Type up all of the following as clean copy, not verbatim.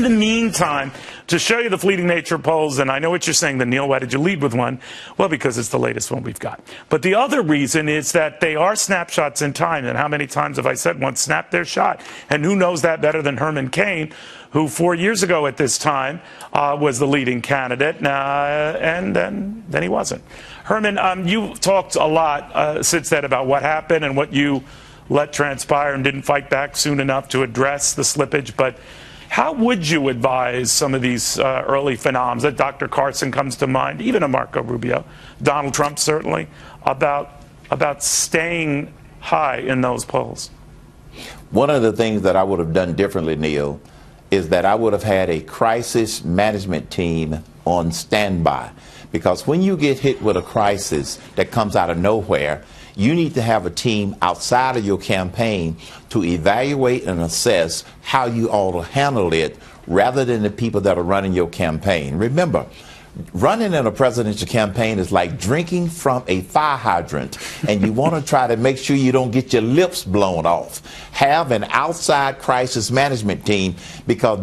the meantime, to show you the fleeting nature of polls, and I know what you're saying, then, Neil, why did you lead with one? Well, because it's the latest one we've got. But the other reason is that they are snapshots in time. And how many times have I said one snapped their shot? And who knows that better than Herman Cain, who 4 years ago at this time was the leading candidate, and then he wasn't. Herman, you talked a lot since then about what happened and what you let transpire and didn't fight back soon enough to address the slippage. But how would you advise some of these early phenoms? Dr. Carson comes to mind, even a Marco Rubio, Donald Trump certainly, about staying high in those polls? One of the things that I would have done differently, Neil, is that I would have had a crisis management team on standby. Because when you get hit with a crisis that comes out of nowhere, you need to have a team outside of your campaign to evaluate and assess how you ought to handle it rather than the people that are running your campaign. Remember, running in a presidential campaign is like drinking from a fire hydrant, and you want to try to make sure you don't get your lips blown off. Have an outside crisis management team, because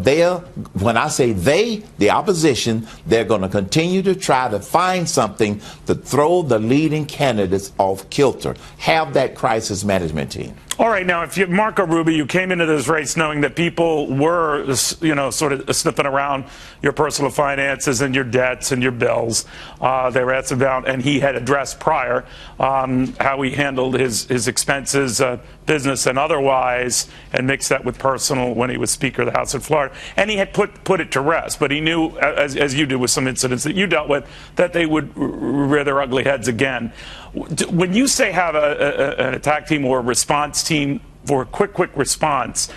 when I say they, the opposition, they're going to continue to try to find something to throw the leading candidates off kilter. Have that crisis management team. All right, now, if Marco Rubio, you came into this race knowing that people were, sort of sniffing around your personal finances and your debts and your bills. They were asking about, and he had addressed prior how he handled his expenses, business and otherwise, and mixed that with personal when he was Speaker of the House in Florida. And he had put it to rest, but he knew, as you do with some incidents that you dealt with, that they would rear their ugly heads again. When you say have an attack team or a response team for a quick response,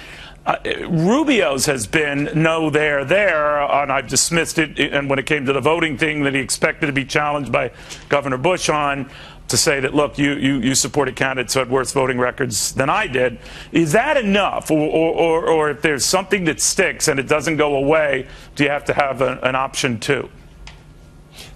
Rubio's has been no there, and I've dismissed it. And when it came to the voting thing that he expected to be challenged by Governor Bush on, to say that, look, you supported candidates who had worse voting records than I did. Is that enough? Or if there's something that sticks and it doesn't go away, do you have to have an option too?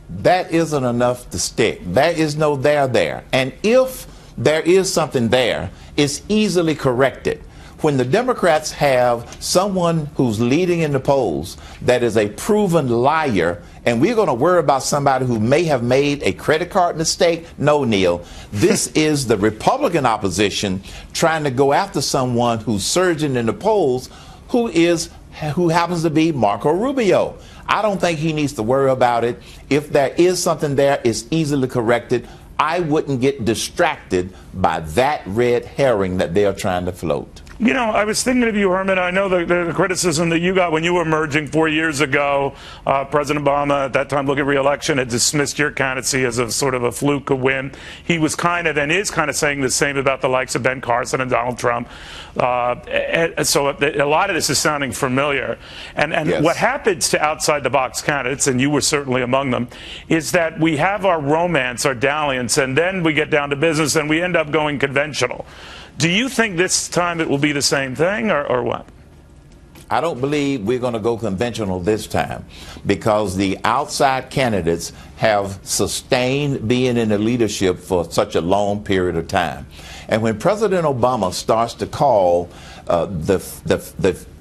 That isn't enough to stick. There is no there. And if there is something there, it's easily corrected. When the Democrats have someone who's leading in the polls that is a proven liar, and we're going to worry about somebody who may have made a credit card mistake? No, Neil. This is the Republican opposition trying to go after someone who's surging in the polls, who happens to be Marco Rubio. I don't think he needs to worry about it. If there is something there, it's easily corrected. I wouldn't get distracted by that red herring that they're trying to float. You know, I was thinking of you, Herman. I know the criticism that you got when you were emerging 4 years ago. President Obama, at that time, looking at re-election, had dismissed your candidacy as a sort of a fluke, a whim. He was kind of, and is kind of, saying the same about the likes of Ben Carson and Donald Trump. So a lot of this is sounding familiar. And yes. What happens to outside-the-box candidates, and you were certainly among them, is that we have our romance, our dalliance, and then we get down to business and we end up going conventional. Do you think this time it will be the same thing, or what? I don't believe we're going to go conventional this time, because the outside candidates have sustained being in the leadership for such a long period of time. And when President Obama starts to call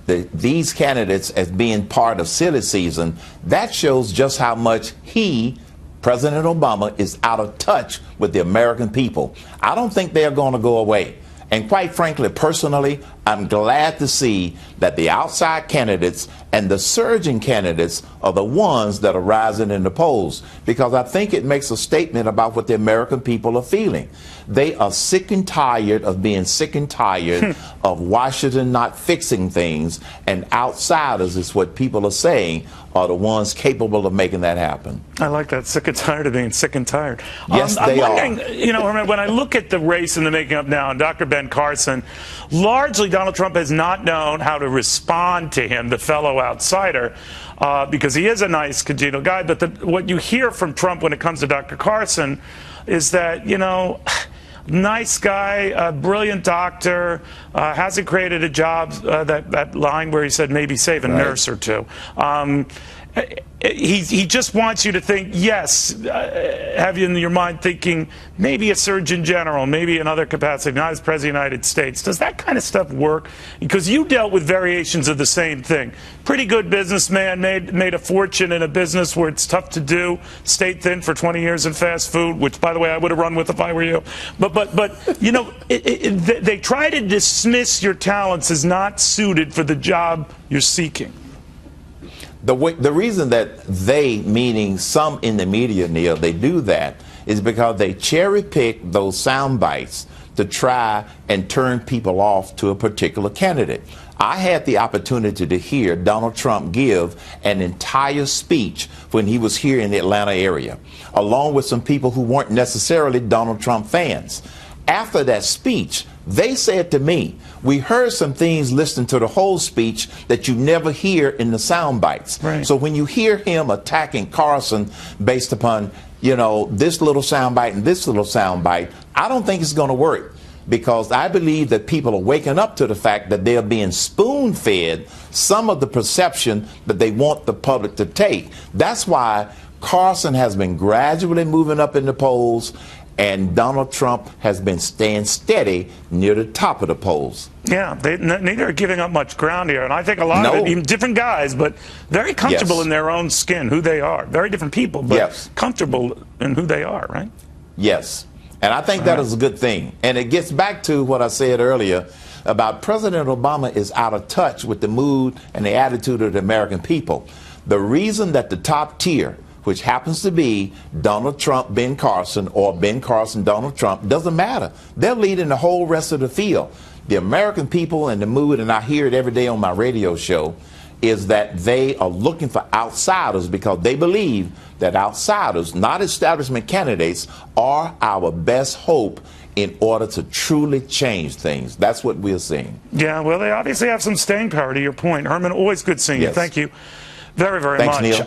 these candidates as being part of silly season, that shows just how much President Obama, is out of touch with the American people. I don't think they're going to go away. And quite frankly, personally, I'm glad to see that the outside candidates and the surging candidates are the ones that are rising in the polls, because I think it makes a statement about what the American people are feeling. They are sick and tired of being sick and tired of Washington not fixing things, and outsiders, is what people are saying, are the ones capable of making that happen. I like that, sick and tired of being sick and tired. Yes, they are. You know, when I look at the race and the making up now, and Dr. Ben Carson, largely Donald Trump has not known how to respond to him, the fellow outsider, because he is a nice, congenial guy. But what you hear from Trump when it comes to Dr. Carson is that, nice guy, brilliant doctor, hasn't created a job, that line where he said maybe save a nurse or two. he just wants you to think, yes, have you in your mind thinking maybe a Surgeon General, maybe another capacity, not as President of the United States. Does that kind of stuff work? Because you dealt with variations of the same thing. Pretty good businessman, made a fortune in a business where it's tough to do, stayed thin for 20 years in fast food, which, by the way, I would have run with if I were you. But you know, they try to dismiss your talents as not suited for the job you're seeking. The reason that they, meaning some in the media, Neil, they do that is because they cherry pick those sound bites to try and turn people off to a particular candidate. I had the opportunity to hear Donald Trump give an entire speech when he was here in the Atlanta area, along with some people who weren't necessarily Donald Trump fans. After that speech, they said to me, we heard some things listening to the whole speech that you never hear in the sound bites. Right. So when you hear him attacking Carson based upon, you know, this little sound bite and this little sound bite, I don't think it's going to work, because I believe that people are waking up to the fact that they're being spoon-fed some of the perception that they want the public to take. That's why Carson has been gradually moving up in the polls, and Donald Trump has been staying steady near the top of the polls. Yeah, neither are giving up much ground here. And I think a lot of it, even different guys, but very comfortable in their own skin, who they are. Very different people, but comfortable in who they are, right? Yes. And I think that is a good thing. And it gets back to what I said earlier about President Obama is out of touch with the mood and the attitude of the American people. The reason that the top tier, which happens to be Donald Trump, Ben Carson, or Ben Carson, Donald Trump, doesn't matter. They're leading the whole rest of the field. The American people and the mood, and I hear it every day on my radio show, is that they are looking for outsiders because they believe that outsiders, not establishment candidates, are our best hope in order to truly change things. That's what we're seeing. Yeah, well, they obviously have some staying power, to your point. Herman, always good seeing you. Thank you very, very much. Thanks, Neil.